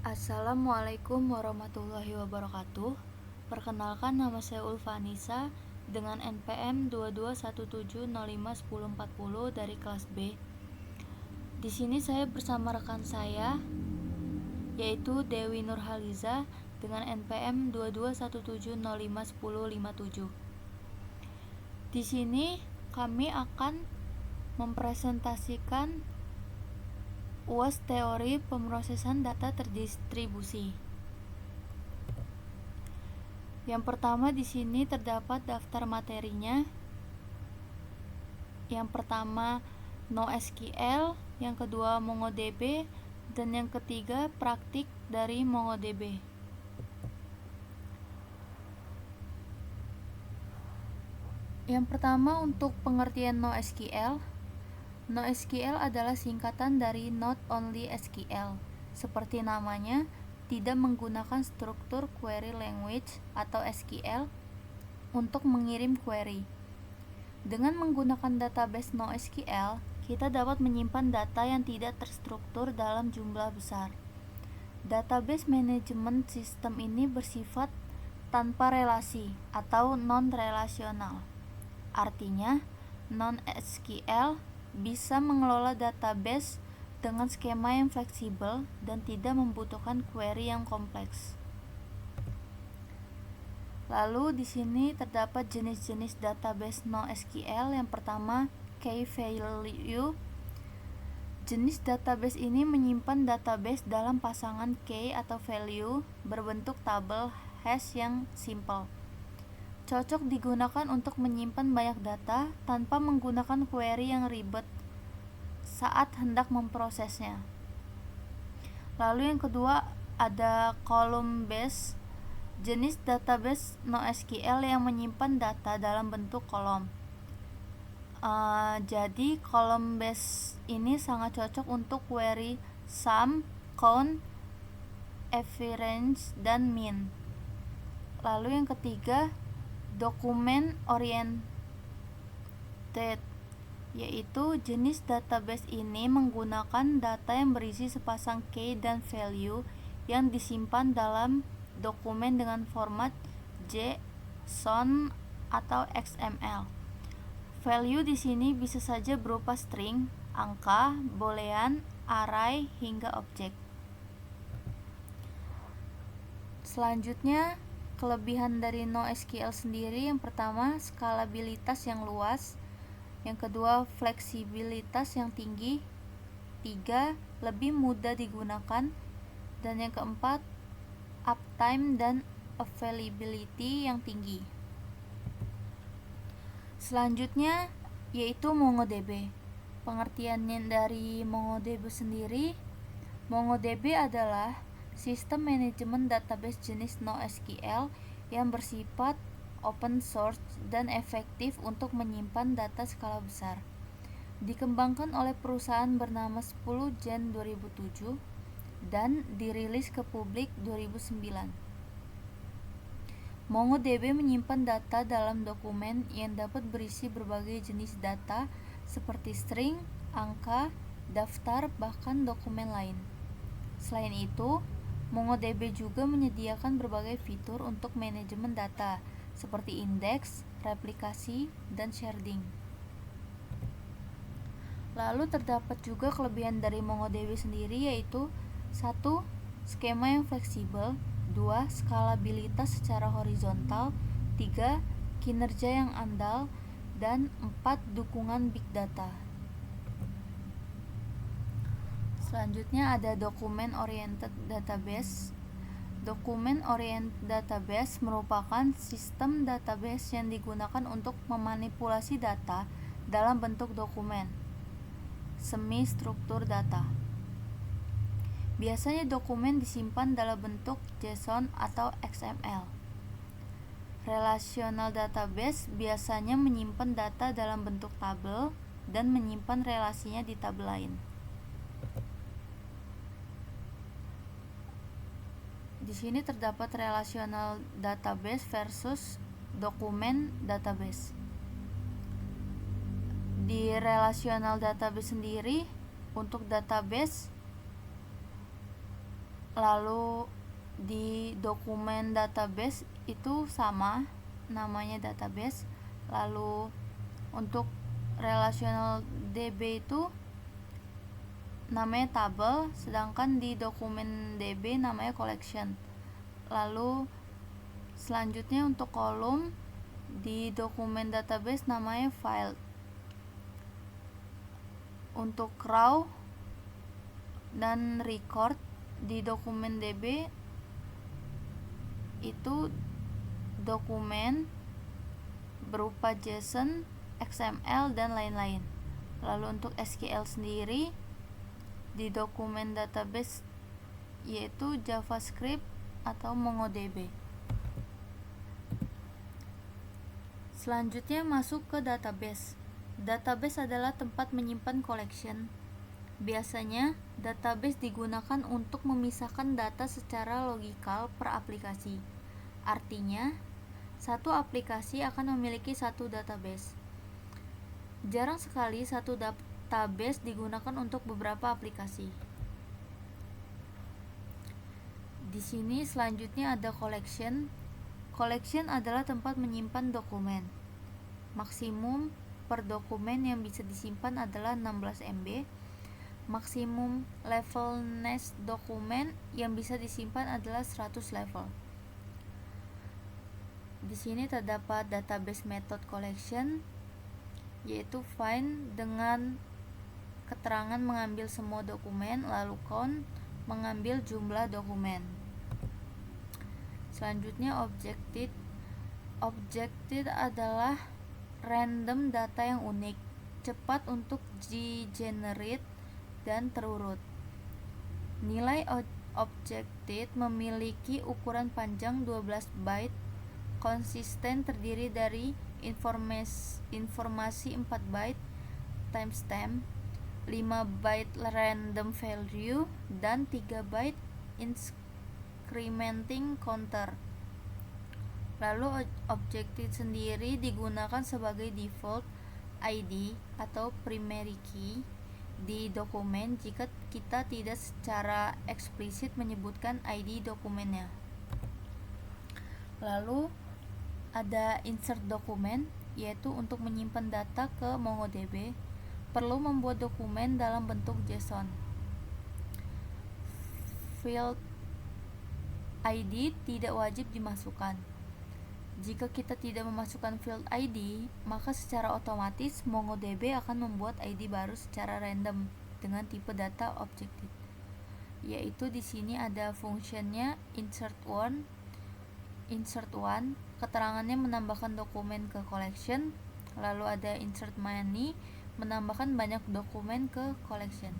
Assalamualaikum warahmatullahi wabarakatuh. Perkenalkan, nama saya Ulfanisa dengan NPM 2217051040 dari kelas B. Di sini saya bersama rekan saya yaitu Dewi Nurhaliza dengan NPM 2217051057. Di sini kami akan mempresentasikan UAS teori pemrosesan data terdistribusi. Yang pertama di sini terdapat daftar materinya. Yang pertama NoSQL, yang kedua MongoDB, dan yang ketiga praktik dari MongoDB. Yang pertama untuk pengertian NoSQL. NoSQL adalah singkatan dari Not Only SQL. Seperti namanya, tidak menggunakan struktur query language atau SQL untuk mengirim query. Dengan menggunakan database NoSQL, kita dapat menyimpan data yang tidak terstruktur dalam jumlah besar. Database management system ini bersifat tanpa relasi atau non-relasional. Artinya, non-SQL bisa mengelola database dengan skema yang fleksibel dan tidak membutuhkan query yang kompleks. Lalu di sini terdapat jenis-jenis database NoSQL. Yang pertama, key-value. Jenis database ini menyimpan database dalam pasangan key atau value berbentuk tabel hash yang simple. Cocok digunakan untuk menyimpan banyak data tanpa menggunakan query yang ribet saat hendak memprosesnya. Lalu yang kedua ada column based. Jenis database NoSQL yang menyimpan data dalam bentuk kolom. Jadi column based ini sangat cocok untuk query sum, count, average, dan mean. Lalu yang ketiga document oriented, yaitu jenis database ini menggunakan data yang berisi sepasang key dan value yang disimpan dalam dokumen dengan format JSON atau XML. Value di sini bisa saja berupa string, angka, boolean, array, hingga objek. Selanjutnya, kelebihan dari NoSQL sendiri, yang pertama skalabilitas yang luas, yang kedua fleksibilitas yang tinggi, tiga lebih mudah digunakan, dan yang keempat uptime dan availability yang tinggi. Selanjutnya yaitu MongoDB. Pengertiannya dari MongoDB sendiri, MongoDB adalah sistem manajemen database jenis NoSQL yang bersifat open source dan efektif untuk menyimpan data skala besar. Dikembangkan oleh perusahaan bernama 10 Jan 2007 dan dirilis ke publik 2009. MongoDB menyimpan data dalam dokumen yang dapat berisi berbagai jenis data seperti string, angka, daftar, bahkan dokumen lain. Selain itu, MongoDB juga menyediakan berbagai fitur untuk manajemen data seperti indeks, replikasi, dan sharding. Lalu terdapat juga kelebihan dari MongoDB sendiri, yaitu 1. Skema yang fleksibel, 2. Skalabilitas secara horizontal, 3. Kinerja yang andal, dan 4. Dukungan big data. Selanjutnya ada document oriented database. Document oriented database merupakan sistem database yang digunakan untuk memanipulasi data dalam bentuk dokumen semi struktur data. Biasanya dokumen disimpan dalam bentuk JSON atau XML. Relational database biasanya menyimpan data dalam bentuk tabel dan menyimpan relasinya di tabel lain. Di sini terdapat relational database versus document database. Di relational database sendiri, untuk database Lalu di dokumen database itu sama, namanya database. Lalu untuk relational DB itu namanya table, sedangkan di dokumen DB namanya collection. Lalu selanjutnya untuk kolom di dokumen database namanya file. Untuk row dan record di dokumen DB itu dokumen berupa JSON, XML, dan lain-lain. Lalu untuk SQL sendiri di dokumen database yaitu JavaScript atau MongoDB. Selanjutnya masuk ke database. Database adalah tempat menyimpan collection. Biasanya, database digunakan untuk memisahkan data secara logikal per aplikasi. Artinya, satu aplikasi akan memiliki satu database. Jarang sekali satu database digunakan untuk beberapa aplikasi. Di sini selanjutnya ada collection. Collection adalah tempat menyimpan dokumen. Maksimum per dokumen yang bisa disimpan adalah 16 MB. Maksimum levelness dokumen yang bisa disimpan adalah 100 level. Di sini terdapat database method collection, yaitu find dengan keterangan mengambil semua dokumen, lalu count mengambil jumlah dokumen. Selanjutnya objective. Objective adalah random data yang unik, cepat untuk di-generate dan terurut. Nilai objective memiliki ukuran panjang 12 byte, konsisten, terdiri dari informasi 4 byte, timestamp, 5 byte random value, dan 3 byte incrementing counter. Lalu objective sendiri digunakan sebagai default ID atau primary key di dokumen jika kita tidak secara eksplisit menyebutkan ID dokumennya. Lalu ada insert dokumen, yaitu untuk menyimpan data ke MongoDB, perlu membuat dokumen dalam bentuk JSON. Field ID tidak wajib dimasukkan. Jika kita tidak memasukkan field ID, maka secara otomatis MongoDB akan membuat ID baru secara random dengan tipe data objective. Yaitu di sini ada fungsinya insert one. Insert one, keterangannya menambahkan dokumen ke collection. Lalu ada insert many, menambahkan banyak dokumen ke collection.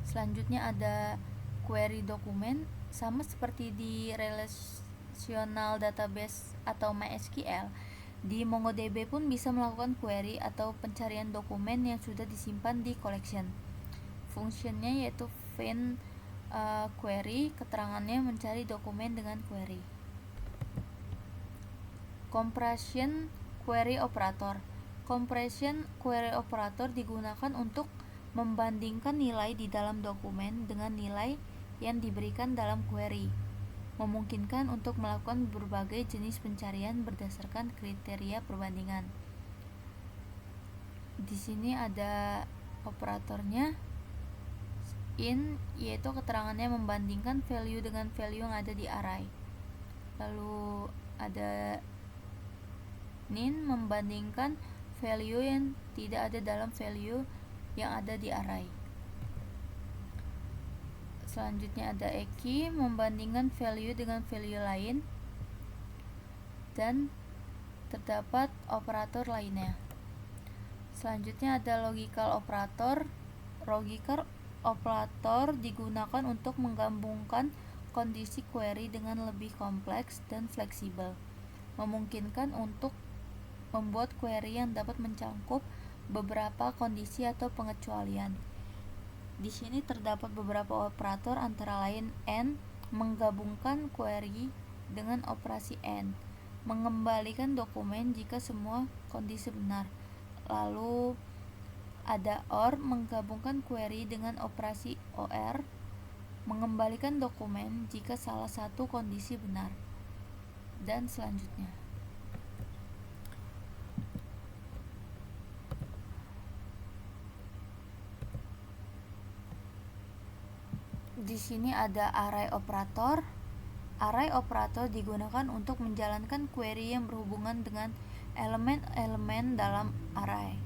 Selanjutnya ada query dokumen, sama seperti di relational database atau MySQL. Di MongoDB pun bisa melakukan query atau pencarian dokumen yang sudah disimpan di collection. Fungsinya yaitu find query, keterangannya mencari dokumen dengan query. Compression query operator. Compression query operator digunakan untuk membandingkan nilai di dalam dokumen dengan nilai yang diberikan dalam query, memungkinkan untuk melakukan berbagai jenis pencarian berdasarkan kriteria perbandingan. Di sini ada operatornya. In, yaitu keterangannya membandingkan value dengan value yang ada di array. Lalu ada nin, membandingkan value yang tidak ada dalam value yang ada di array. Selanjutnya ada eki, membandingkan value dengan value lain, dan terdapat operator lainnya. Selanjutnya ada logical operator. Logical operator digunakan untuk menggabungkan kondisi query dengan lebih kompleks dan fleksibel, memungkinkan untuk membuat query yang dapat mencakup beberapa kondisi atau pengecualian. Di sini terdapat beberapa operator, antara lain AND, menggabungkan query dengan operasi AND, mengembalikan dokumen jika semua kondisi benar. Lalu ada OR, menggabungkan query dengan operasi OR, mengembalikan dokumen jika salah satu kondisi benar, dan selanjutnya. Di sini ada array operator. Array operator digunakan untuk menjalankan query yang berhubungan dengan elemen-elemen dalam array.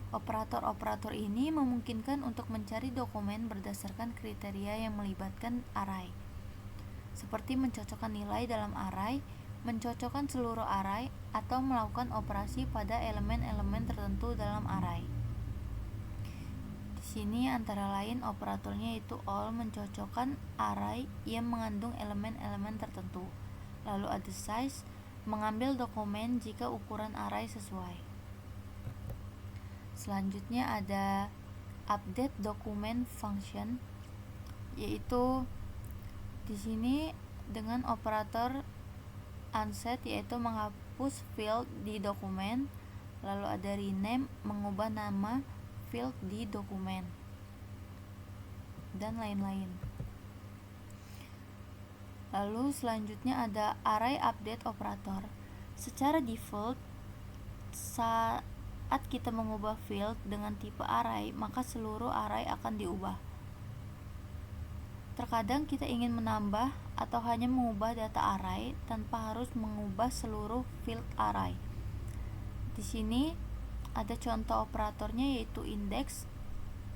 Operator-operator ini memungkinkan untuk mencari dokumen berdasarkan kriteria yang melibatkan array, seperti mencocokkan nilai dalam array, mencocokkan seluruh array, atau melakukan operasi pada elemen-elemen tertentu dalam array. Di sini antara lain operatornya yaitu all, mencocokkan array yang mengandung elemen-elemen tertentu. Lalu ada size, mengambil dokumen jika ukuran array sesuai. Selanjutnya ada update document function, yaitu di sini dengan operator unset, yaitu menghapus field di dokumen. Lalu ada rename, mengubah nama field di dokumen, dan lain-lain. Lalu selanjutnya ada array update operator. Secara default, saat kita mengubah field dengan tipe array, maka seluruh array akan diubah. Terkadang kita ingin menambah atau hanya mengubah data array tanpa harus mengubah seluruh field array. Di sini ada contoh operatornya, yaitu index.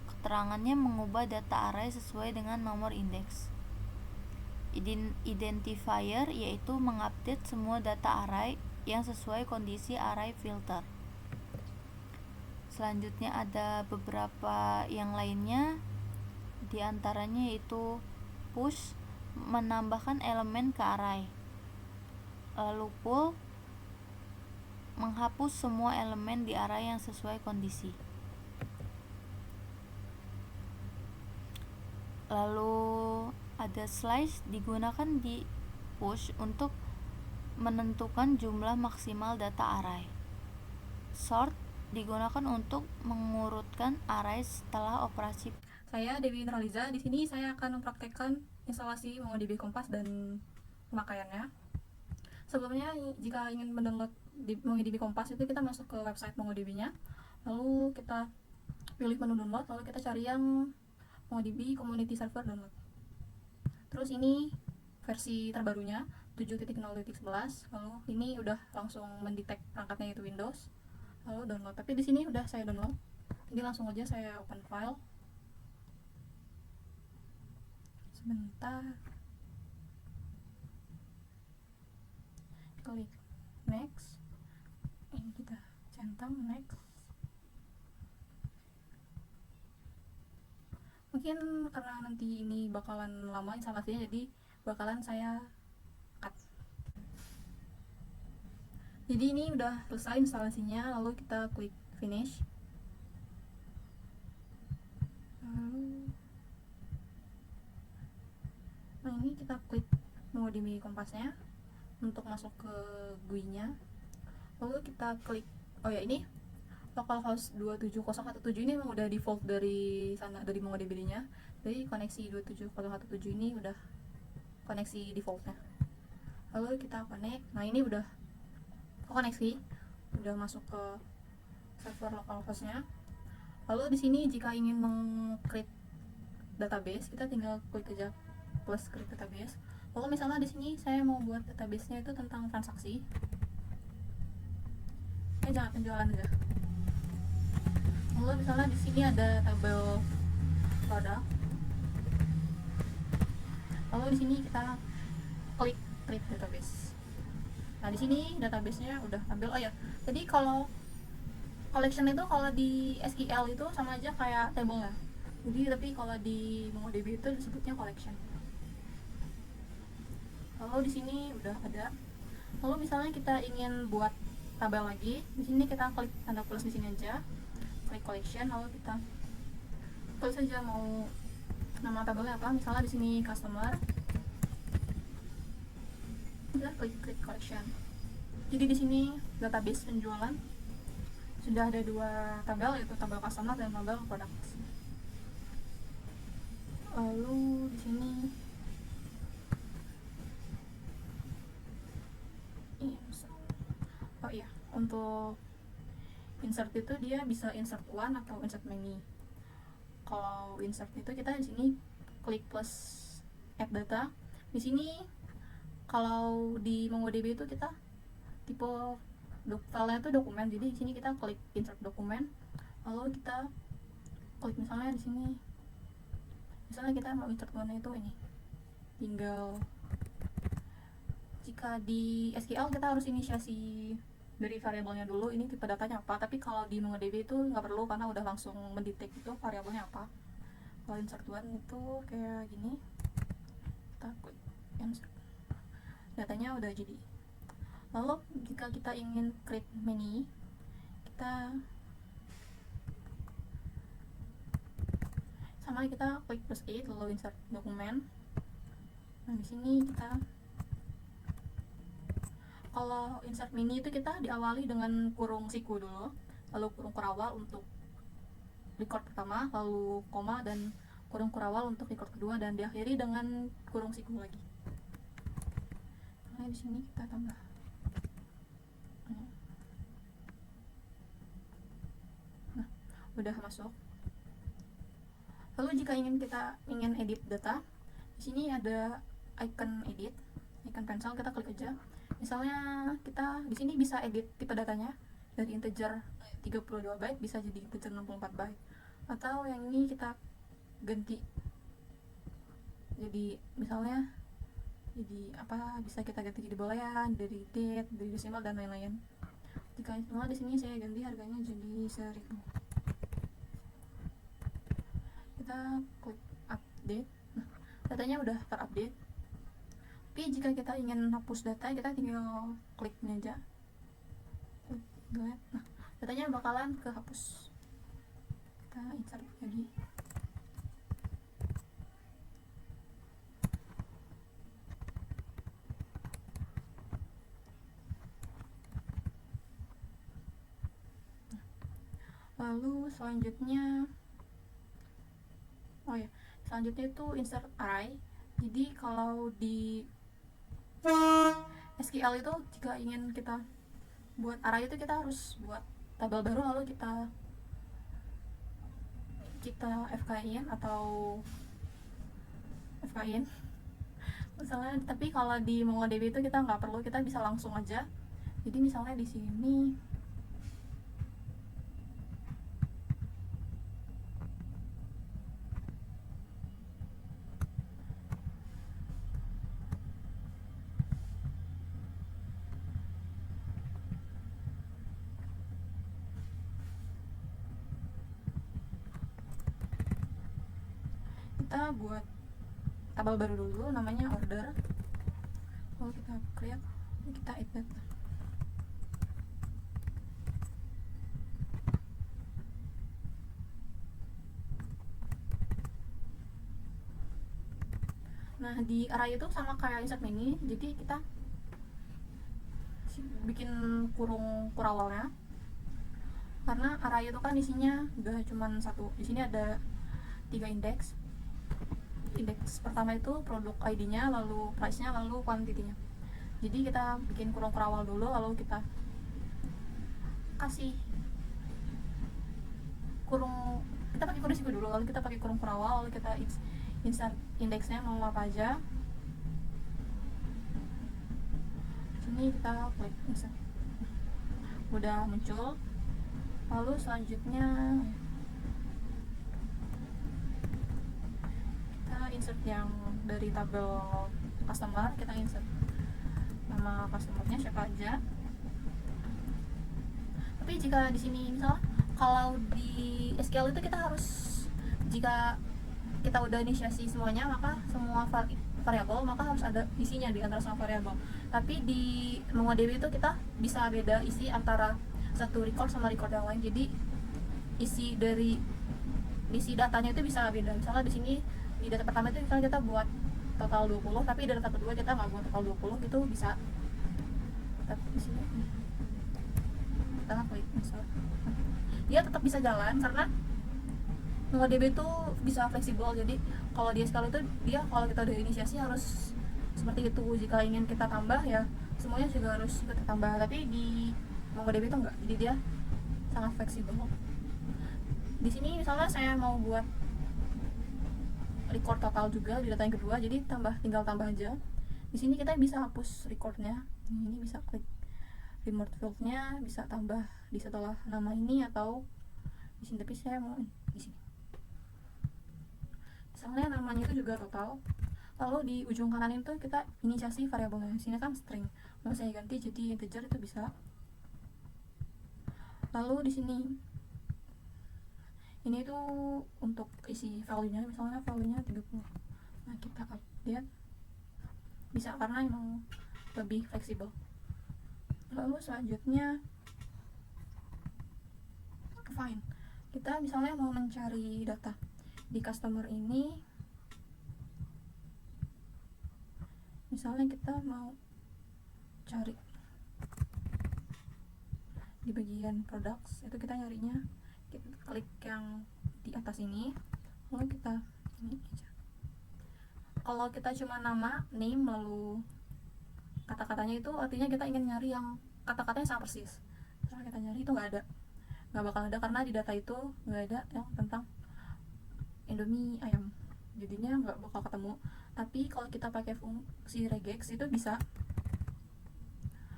Keterangannya mengubah data array sesuai dengan nomor indeks. Identifier, yaitu mengupdate semua data array yang sesuai kondisi array filter. Selanjutnya ada beberapa yang lainnya, di antaranya yaitu push, menambahkan elemen ke array. Lalu pull, menghapus semua elemen di array yang sesuai kondisi. Lalu ada slice, digunakan di push untuk menentukan jumlah maksimal data array. Sort digunakan untuk mengurutkan array setelah operasi. Saya Dewi Nuraliza. Di sini saya akan mempraktekkan instalasi MongoDB Kompas dan pemakaiannya. Sebelumnya, jika ingin mendownload di MongoDB Kompas itu kita masuk ke website MongoDB-nya. Lalu kita pilih menu download, lalu kita cari yang MongoDB Community Server Download. Terus ini versi terbarunya 7.0.11. Lalu ini udah langsung mendetek perangkatnya itu Windows. Lalu download. Tapi di sini udah saya download. Jadi langsung aja saya open file. Sebentar. Klik next. Ini kita centang next. Mungkin karena nanti ini bakalan lama instalasinya, jadi bakalan saya cut. Jadi ini udah selesai instalasinya, lalu kita klik finish. Nah, ini kita klik MongoDB Kompasnya untuk masuk ke GUI-nya. Lalu kita klik, ini localhost 27017 ini memang udah default dari sana, dari MongoDB-nya. Jadi koneksi 27017 ini udah koneksi defaultnya. Lalu kita connect. Nah, ini udah koneksi, udah masuk ke server localhost-nya. Lalu di sini jika ingin meng-create database, kita tinggal klik aja plus create database. Lalu misalnya di sini saya mau buat database-nya itu tentang transaksi. Jangan penjualan aja. Lalu misalnya di sini ada tabel produk. Lalu di sini kita klik create database. Nah, di sini database-nya udah tampil. Jadi kalau collection itu kalau di SQL itu sama aja kayak table ya. Jadi tapi kalau di MongoDB itu disebutnya collection. Lalu di sini udah ada. Lalu misalnya kita ingin buat tabel lagi, di sini kita klik tanda plus di sini aja, klik collection, lalu kita tulis saja mau nama tabelnya apa. Misalnya di sini customer, kita klik collection. Jadi di sini database penjualan sudah ada 2 tabel, yaitu tabel customer dan tabel product. Lalu di sini oh iya, untuk insert itu dia bisa insert one atau insert many. Kalau insert itu kita di sini klik plus add data. Di sini kalau di MongoDB itu kita tipe filenya itu dokumen, jadi di sini kita klik insert dokumen, lalu kita klik misalnya di sini, misalnya kita mau insert one itu ini, tinggal jika di SQL kita harus inisiasi dari variabelnya dulu, ini tipe datanya apa, tapi kalau di MongoDB itu nggak perlu karena udah langsung mendetek itu variabelnya apa. Kalau insert one itu kayak gini, kita klik insert, datanya udah jadi. Lalu jika kita ingin create many, kita sama, kita klik plus 8 lalu insert dokumen. Nah di sini kita, kalau insert mini itu kita diawali dengan kurung siku dulu, lalu kurung kurawal untuk record pertama, lalu koma dan kurung kurawal untuk record kedua, dan diakhiri dengan kurung siku lagi. Nah di sini kita tambah. Nah, udah masuk. Lalu jika kita ingin edit data, di sini ada icon edit, icon pencil, kita klik aja. Misalnya kita di sini bisa edit tipe datanya dari integer 32 byte bisa jadi integer 64 byte, atau yang ini kita ganti jadi misalnya jadi apa, bisa kita ganti jadi boolean, dari date, dari decimal dan lain-lain. Jika misalnya di sini saya ganti harganya jadi 1000, kita klik update. Nah, datanya udah terupdate. Tapi jika kita ingin hapus data, kita tinggal klik ini aja, delete. Nah, datanya bakalan kehapus. Kita insert lagi. Lalu selanjutnya, selanjutnya itu insert array. Jadi kalau di SQL itu jika ingin kita buat array itu kita harus buat tabel baru, lalu kita FKIN atau FKIN misalnya. Tapi kalau di MongoDB itu kita nggak perlu, kita bisa langsung aja. Jadi misalnya di sini kita buat tabel baru dulu, namanya order. Lalu kita create, kita add data. Nah di array itu sama kayak insert mini, jadi kita bikin kurung kurawalnya, karena array itu kan isinya gak cuma satu. Di sini ada 3 indeks. Indeks pertama itu produk ID-nya, lalu price-nya, lalu quantity-nya. Jadi kita bikin kurung kurawal dulu, lalu kita kasih kurung, kita pakai kurung siku dulu, lalu kita pakai kurung kurawal, lalu kita insert indeksnya mau apa aja. Sini kita klik insert, udah muncul. Lalu selanjutnya insert yang dari tabel customer, kita insert nama customernya siapa aja. Tapi jika di sini misal kalau di SQL itu kita harus, jika kita udah inisiasi semuanya, maka semua variabel maka harus ada isinya di antara semua variabel. Tapi di MongoDB itu kita bisa beda isi antara satu record sama record yang lain. Jadi isi datanya itu bisa beda. Misalnya di sini di data pertama itu misalnya kita buat total 20, tapi di data kedua kita nggak buat total 20, gitu bisa. Tapi di sini kita klik insert, dia tetap bisa jalan karena MongoDB itu bisa fleksibel, jadi kalau di SQL itu dia kalau kita udah inisiasi harus seperti itu. Jika ingin kita tambah ya semuanya juga harus kita tambah, tapi di MongoDB itu enggak, jadi dia sangat fleksibel. Di sini misalnya saya mau buat record total juga di data yang kedua, jadi tinggal tambah aja. Di sini kita bisa hapus recordnya, ini bisa klik remove fieldnya, bisa tambah di setelah nama ini atau di sini, tapi saya mau di sini. Misalnya namanya itu juga total, lalu di ujung kanan itu kita inisiasi variabelnya. Sini kan string, mau saya ganti jadi integer itu bisa. Lalu di sini ini tuh untuk isi value-nya, misalnya value-nya 30. Nah, kita update bisa karena emang lebih fleksibel. Lalu selanjutnya find. Kita misalnya mau mencari data di customer ini, misalnya kita mau cari di bagian products, itu kita nyarinya kita klik yang di atas ini, lalu kita ini aja. Kalau kita cuma nama name lalu kata-katanya itu artinya kita ingin nyari yang kata-katanya sama persis. Setelah kita nyari itu nggak bakal ada, karena di data itu nggak ada yang tentang Indomie ayam, jadinya nggak bakal ketemu. Tapi kalau kita pakai fungsi regex itu bisa,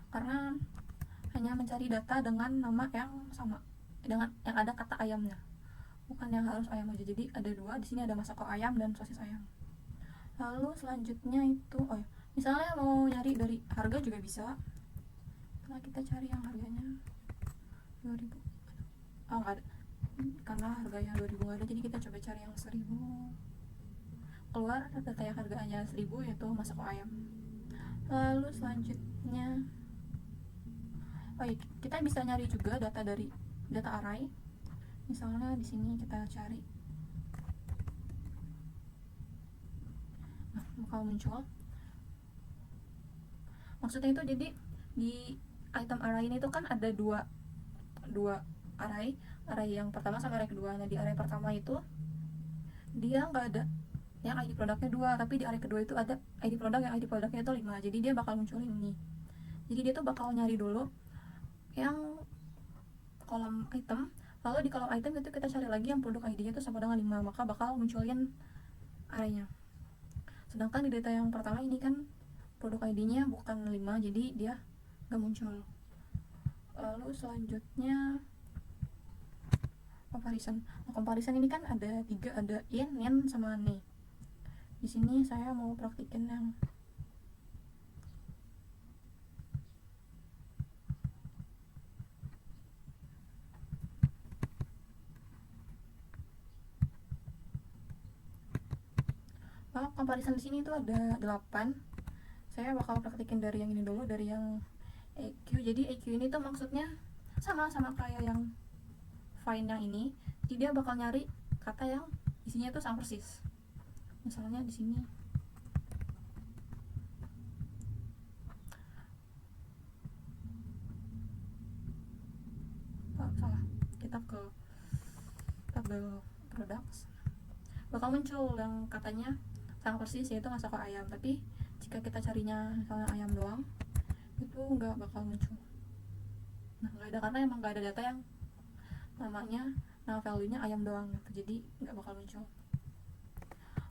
karena hanya mencari data dengan nama yang sama, dengan yang ada kata ayamnya, bukan yang harus ayam aja. Jadi ada dua di sini, ada masako ayam dan sosis ayam. Lalu selanjutnya itu misalnya mau nyari dari harga juga bisa. Nah, kita cari yang harganya 2000. Nggak ada, karena harganya 2000 nggak ada, jadi kita coba cari yang 1000. Keluar data yang harganya 1000 yaitu masako ayam. Lalu selanjutnya kita bisa nyari juga data dari data array. Misalnya di sini kita cari, nah bakal muncul. Maksudnya itu jadi di item array ini tuh kan ada dua array yang pertama sama array kedua. Nah, di array pertama itu dia nggak ada yang ID produknya 2, tapi di array kedua itu ada ID produk yang ID produknya itu 5, jadi dia bakal munculin ini. Jadi dia tuh bakal nyari dulu yang kolom item, lalu di kolom item itu kita cari lagi yang produk ID-nya itu sama dengan 5, maka bakal munculin array-nya. Sedangkan di data yang pertama ini kan produk ID-nya bukan 5, jadi dia nggak muncul. Lalu selanjutnya comparison. Nah, comparison ini kan ada 3, ada in, nen, sama ne. Di sini saya mau praktikin yang comparison. Di sini itu ada 8. Saya bakal praktikin dari yang ini dulu, dari yang EQ. Jadi EQ ini tuh maksudnya sama kayak yang find yang ini. Jadi dia bakal nyari kata yang isinya tuh sama persis. Misalnya di sini salah, kita ke tabel products, bakal muncul yang katanya sama persis yaitu masako ayam. Tapi jika kita carinya misalnya ayam doang, itu nggak bakal muncul. Nah, nggak ada, karena emang nggak ada data yang namanya, nama value-nya ayam doang gitu, jadi nggak bakal muncul.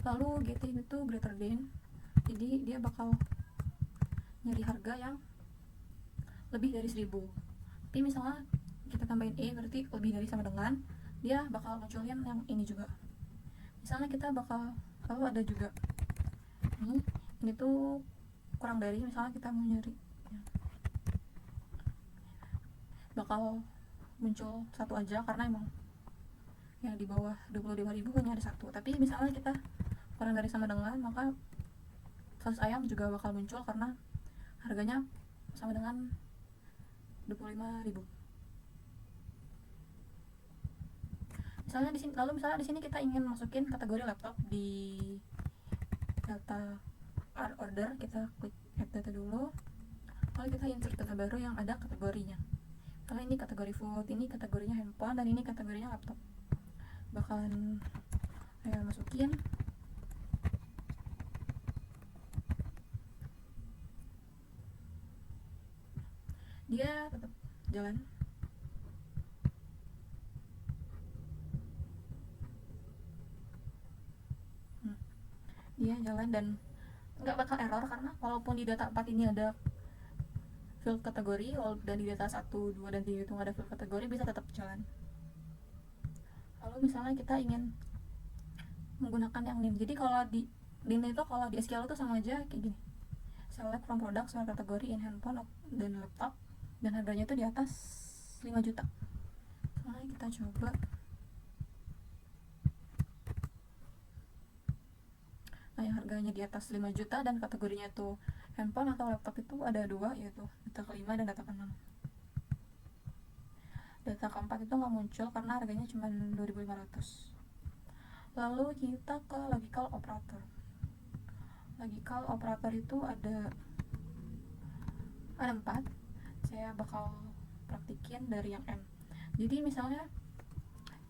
Lalu getting itu greater than, jadi dia bakal nyari harga yang lebih dari 1000. Tapi misalnya kita tambahin berarti lebih dari sama dengan, dia bakal munculin yang ini juga. Misalnya kita bakal, lalu ada juga ini tuh kurang dari, misalnya kita mau nyari bakal muncul satu aja, karena emang yang di bawah 25.000 hanya ada satu. Tapi misalnya kita kurang dari sama dengan, maka sosis ayam juga bakal muncul karena harganya sama dengan 25.000. Misalnya di sini, lalu misalnya di sini kita ingin masukin kategori laptop di data order, kita klik add data dulu, lalu kita insert data baru yang ada kategorinya. Karena ini kategori food, ini kategorinya handphone, dan ini kategorinya laptop. bakalan saya masukin. Dia tetap jalan. Dia jalan dan nggak bakal error, karena walaupun di data 4 ini ada field kategori, dan di data 1, 2, dan 3 itu nggak ada field kategori, bisa tetap jalan. Lalu misalnya kita ingin menggunakan yang name, jadi kalau di name itu, kalau di SQL itu sama aja kayak gini, select from product soal kategori in handphone dan laptop, dan harganya itu di atas 5 juta. Nah, kita coba. Nah, yang harganya di atas 5 juta dan kategorinya itu handphone atau laptop itu ada dua, yaitu data kelima dan data keenam. Data keempat itu nggak muncul karena harganya cuma 2.500. Lalu kita ke logical operator. Logical operator itu ada 4. Saya bakal praktikin dari yang M. Jadi misalnya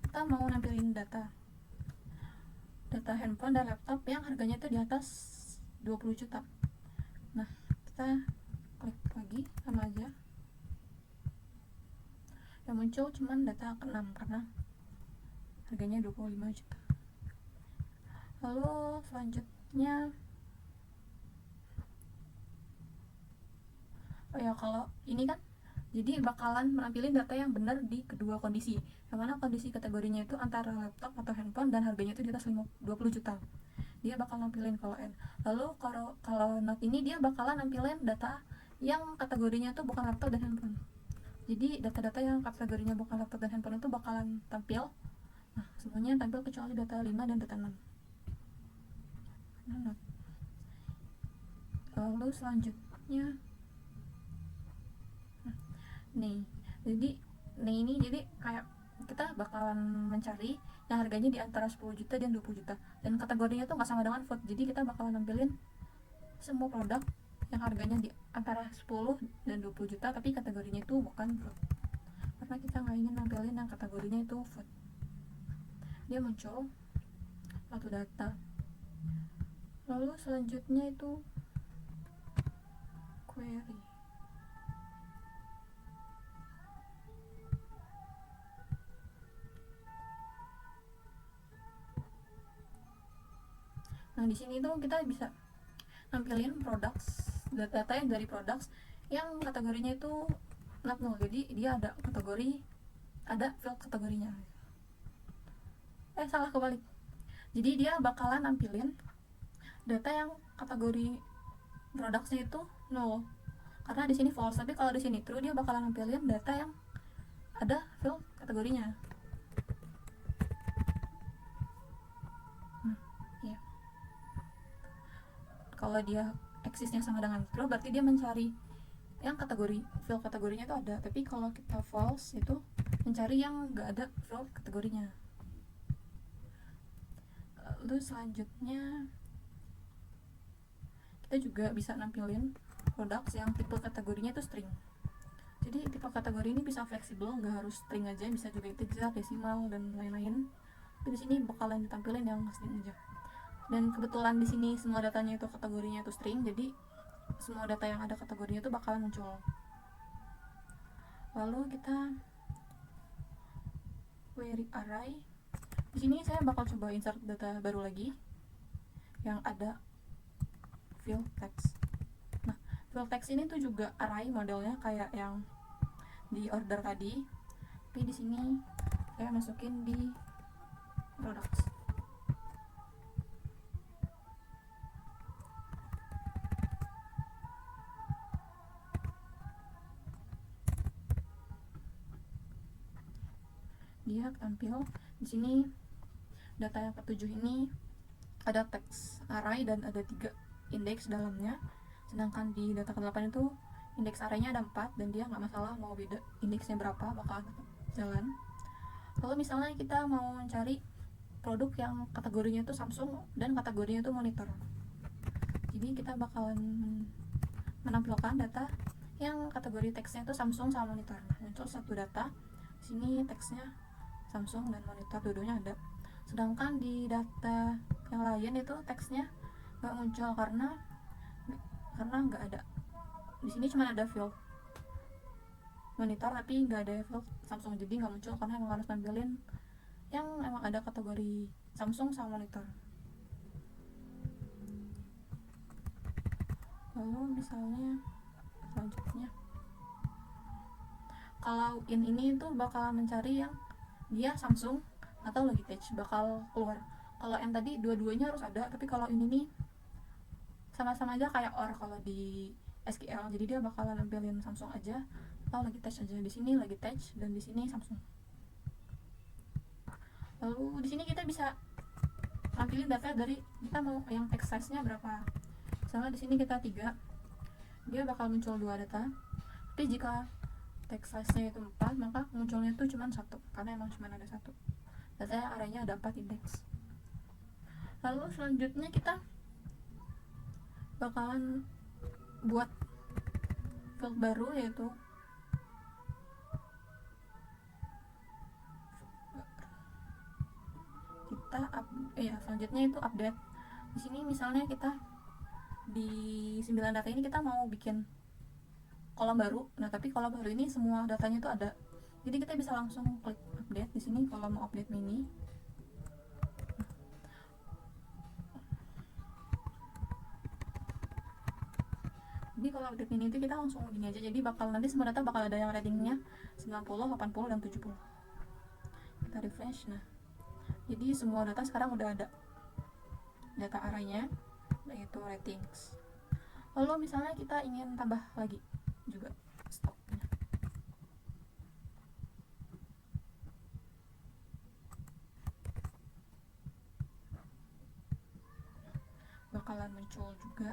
kita mau nampilin data handphone dan laptop yang harganya itu di atas 20 juta. Nah, kita klik lagi, sama aja. Yang muncul cuman data ke-6 karena harganya 25 juta. Lalu selanjutnya, kalau ini kan jadi bakalan menampilin data yang benar di kedua kondisi, yang mana kondisi kategorinya itu antara laptop atau handphone dan harganya itu di atas 20 juta. Dia bakal nampilin kalau N. Lalu kalau not ini dia bakalan nampilin data yang kategorinya itu bukan laptop dan handphone. Jadi data-data yang kategorinya bukan laptop dan handphone itu bakalan tampil. Nah, semuanya tampil kecuali data 5 dan data 6. Not. Lalu selanjutnya nih, jadi ini jadi kayak kita bakalan mencari yang harganya di antara 10 juta dan 20 juta, dan kategorinya tuh nggak sama dengan food. Jadi kita bakalan nampilin semua produk yang harganya di antara 10 dan 20 juta tapi kategorinya itu bukan food, karena kita nggak ingin nampilin yang kategorinya itu food. Dia muncul satu data. Lalu selanjutnya itu query. Nah, di sini tuh kita bisa nampilin data yang dari products yang kategorinya itu not null. Jadi dia ada field kategorinya. Salah, kebalik. Jadi dia bakalan nampilin data yang kategori productsnya itu null, karena di sini false. Tapi kalau di sini true, dia bakalan nampilin data yang ada field kategorinya. Kalau dia eksisnya sama dengan true, berarti dia mencari yang field kategorinya itu ada. Tapi kalau kita false, itu mencari yang nggak ada field kategorinya. Lalu selanjutnya kita juga bisa nampilin products yang tipe kategorinya itu string. Jadi tipe kategori ini bisa fleksibel, nggak harus string aja, bisa juga integer, desimal, dan lain-lain. Tapi di sini bakalan ditampilin yang string aja. Dan kebetulan di sini semua datanya itu kategorinya itu string, jadi semua data yang ada kategorinya itu bakalan muncul. Lalu kita query array. Di sini saya bakal coba insert data baru lagi yang ada field text. Nah, field text ini tuh juga array modelnya kayak yang di order tadi, tapi di sini saya masukin di products. Dia tampil di sini data yang ke-7 ini ada text array dan ada 3 indeks dalamnya, sedangkan di data ke-8 itu indeks arraynya ada 4 dan dia nggak masalah mau beda indeksnya berapa, bakal tetap jalan. Lalu misalnya kita mau mencari produk yang kategorinya itu Samsung dan kategorinya itu monitor, jadi kita bakalan menampilkan data yang kategori teksnya itu Samsung sama monitor. Muncul satu data, di sini teksnya Samsung dan monitor, dua-duanya ada. Sedangkan di data yang lain itu teksnya nggak muncul karena nggak ada. Di sini cuma ada field monitor tapi nggak ada field Samsung, jadi nggak muncul karena emang harus nampilin yang emang ada kategori Samsung sama monitor. Lalu misalnya selanjutnya, kalau ini tuh bakal mencari yang dia Samsung atau Logitech, bakal keluar. Kalau yang tadi dua-duanya harus ada, tapi kalau ini nih sama-sama aja kayak OR kalau di SQL, jadi dia bakalan nampilin Samsung aja atau Logitech aja. Di sini Logitech dan di sini Samsung. Lalu di sini kita bisa nampilin data dari kita mau yang text size-nya berapa. Misalnya di sini kita 3, dia bakal muncul 2 data. Tapi jika text size-nya itu 4, maka munculnya itu cuma 1 karena emang cuma ada 1. Datanya arraynya ada 4 indeks. Lalu selanjutnya kita bakalan buat field baru, yaitu selanjutnya itu update. Di sini misalnya kita di 9 data ini kita mau bikin kolom baru. Nah, tapi kolom baru ini semua datanya itu ada. Jadi kita bisa langsung klik update di sini kalau mau update mini. Jadi kalau update mini itu kita langsung gini aja. Jadi nanti semua data bakal ada yang ratingnya 90, 80, dan 70. Kita refresh. Nah, jadi semua data sekarang udah ada data arraynya, yaitu ratings. Lalu misalnya kita ingin tambah lagi juga stoknya, bakalan muncul juga.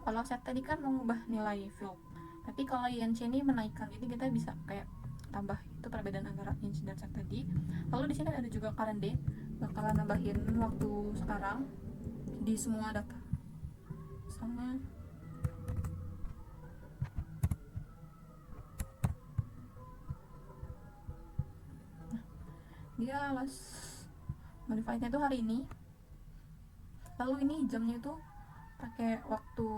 Kalau set tadi kan mengubah nilai field, tapi kalau INC ini menaikkan, jadi kita bisa kayak tambah. Itu perbedaan antara INC dan set tadi. Lalu di sini ada juga current day, bakalan nambahin waktu sekarang di semua data. Misalnya dia last modified-nya itu hari ini. Lalu ini jamnya itu pakai waktu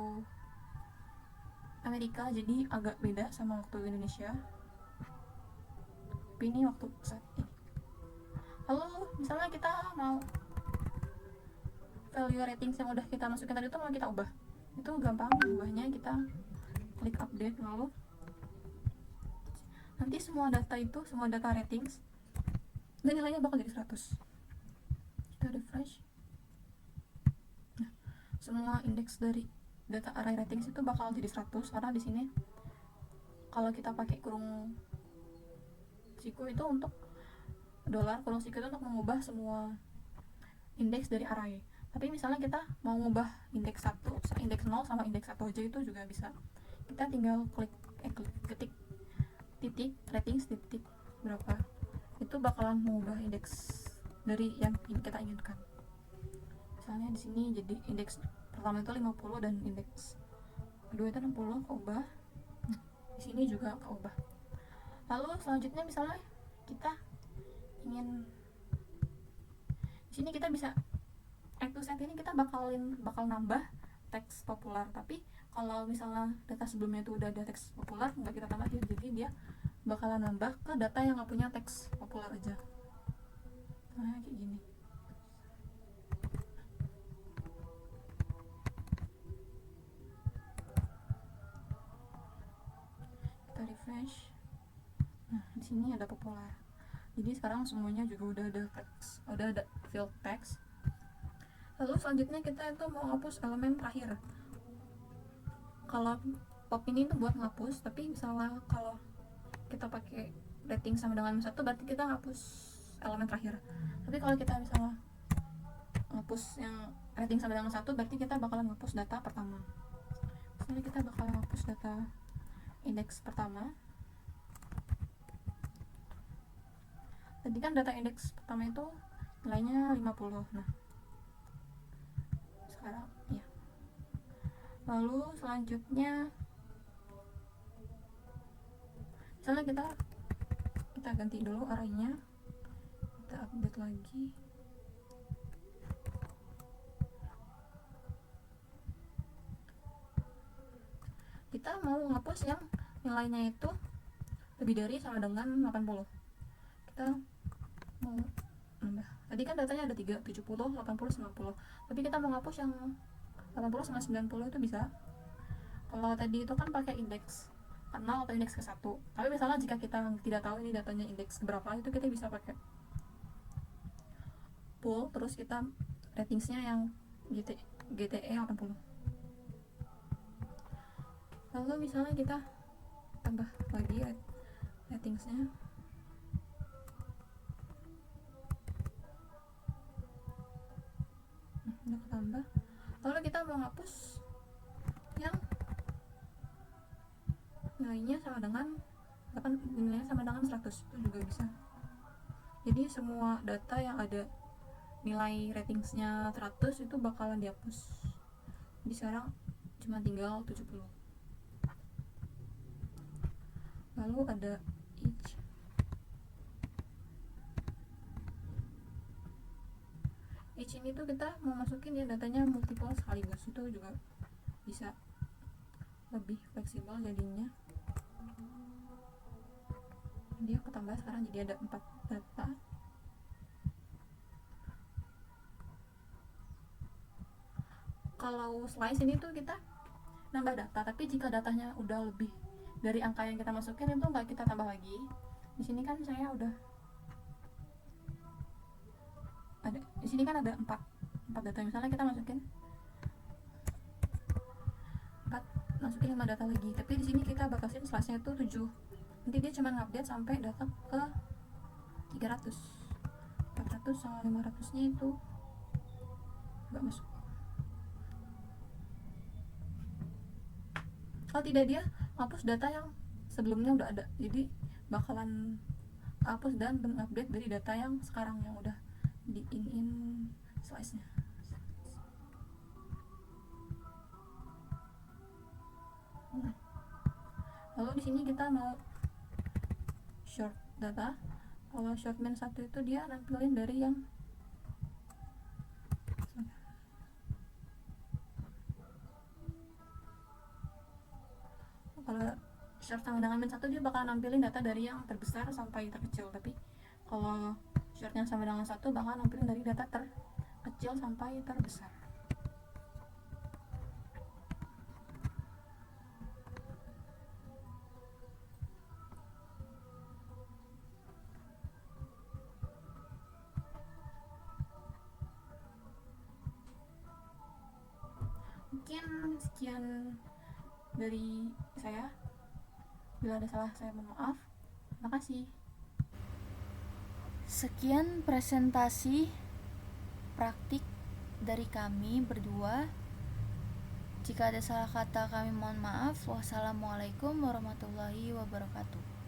Amerika, jadi agak beda sama waktu Indonesia. Tapi ini waktu saat ini. Lalu misalnya kita mau value ratings yang udah kita masukin tadi itu mau kita ubah, itu gampang ubahnya. Kita klik update, lalu nanti semua data itu, semua data ratings dan nilainya bakal jadi 100. Kita refresh. Nah, semua indeks dari data array ratings itu bakal jadi 100 karena di sini kalau kita pakai kurung siku itu untuk dolar, kurung siku itu untuk mengubah semua indeks dari array. Tapi misalnya kita mau mengubah indeks 1, indeks 0 sama indeks 1 aja itu juga bisa. Kita tinggal ketik titik ratings titik berapa, itu bakalan mengubah indeks dari yang kita inginkan. Misalnya di sini jadi indeks pertama itu 50 dan indeks kedua itu 60, keubah. Di sini juga keubah. Lalu selanjutnya misalnya kita ingin, di sini kita bisa add to set ini kita bakal nambah teks populer. Tapi kalau misalnya data sebelumnya itu udah ada teks populer, nggak kita tambah, jadi dia bakalan nambah ke data yang nggak punya teks populer aja. Nah, kayak gini. Kita refresh. Nah, di sini ada populer. Jadi sekarang semuanya juga udah ada teks, udah ada field text. Lalu selanjutnya kita itu mau hapus elemen terakhir. Kalau pop ini tuh buat ngapus, tapi misalnya kalau kita pakai rating sama dengan 1 berarti kita ngapus elemen terakhir. Tapi kalau kita misalnya ngapus yang rating sama dengan 1 berarti kita bakalan ngapus data pertama. Misalnya kita bakalan ngapus data indeks pertama. Tadi kan data indeks pertama itu nilainya 50. Nah, sekarang ya. Lalu selanjutnya Misalnya kita ganti dulu arraynya, kita update lagi. Kita mau ngapus yang nilainya itu lebih dari sama dengan 80. Kita mau nambah, tadi kan datanya ada 3, 70, 80, 90, tapi kita mau ngapus yang 80 sama 90 itu bisa. Kalau tadi itu kan pakai indeks ke 0 atau indeks ke 1, tapi misalnya jika kita tidak tahu ini datanya indeks berapa, itu kita bisa pakai pool, terus kita ratingsnya yang GTE 80. Lalu misalnya kita tambah lagi ratingsnya, udah ketambah. Lalu kita mau ngapus yang nilainya sama dengan 100, itu juga bisa. Jadi semua data yang ada nilai ratingsnya 100 itu bakalan dihapus. Jadi sekarang cuma tinggal 70. Lalu ada each ini tuh kita mau masukin ya datanya multiple sekaligus, itu juga bisa lebih fleksibel jadinya. Dia ketambah sekarang jadi ada 4 data. Kalau slice ini tuh kita nambah data, tapi jika datanya udah lebih dari angka yang kita masukin itu nggak kita tambah lagi. Di sini kan saya udah ada, di sini kan ada 4 data, misalnya kita masukin 5 data lagi, tapi di sini kita batasin slice-nya itu 7. Nanti dia cuma ngupdate sampai data ke 300, 400 sama 500-nya itu nggak masuk. Kalau tidak, dia hapus data yang sebelumnya udah ada, jadi bakalan hapus dan mengupdate dari data yang sekarang yang udah di in slice-nya. Lalu di sini kita mau short data. Kalau short main 1 itu dia nampilin dari yang kalau short sama dengan min 1 dia bakal nampilin data dari yang terbesar sampai terkecil, tapi kalau short yang sama dengan 1 bakal nampilin dari data terkecil sampai terbesar. Mungkin sekian dari saya. Bila ada salah saya mohon maaf. Terima kasih. Sekian presentasi praktik dari kami berdua. Jika ada salah kata kami mohon maaf. Wassalamualaikum warahmatullahi wabarakatuh.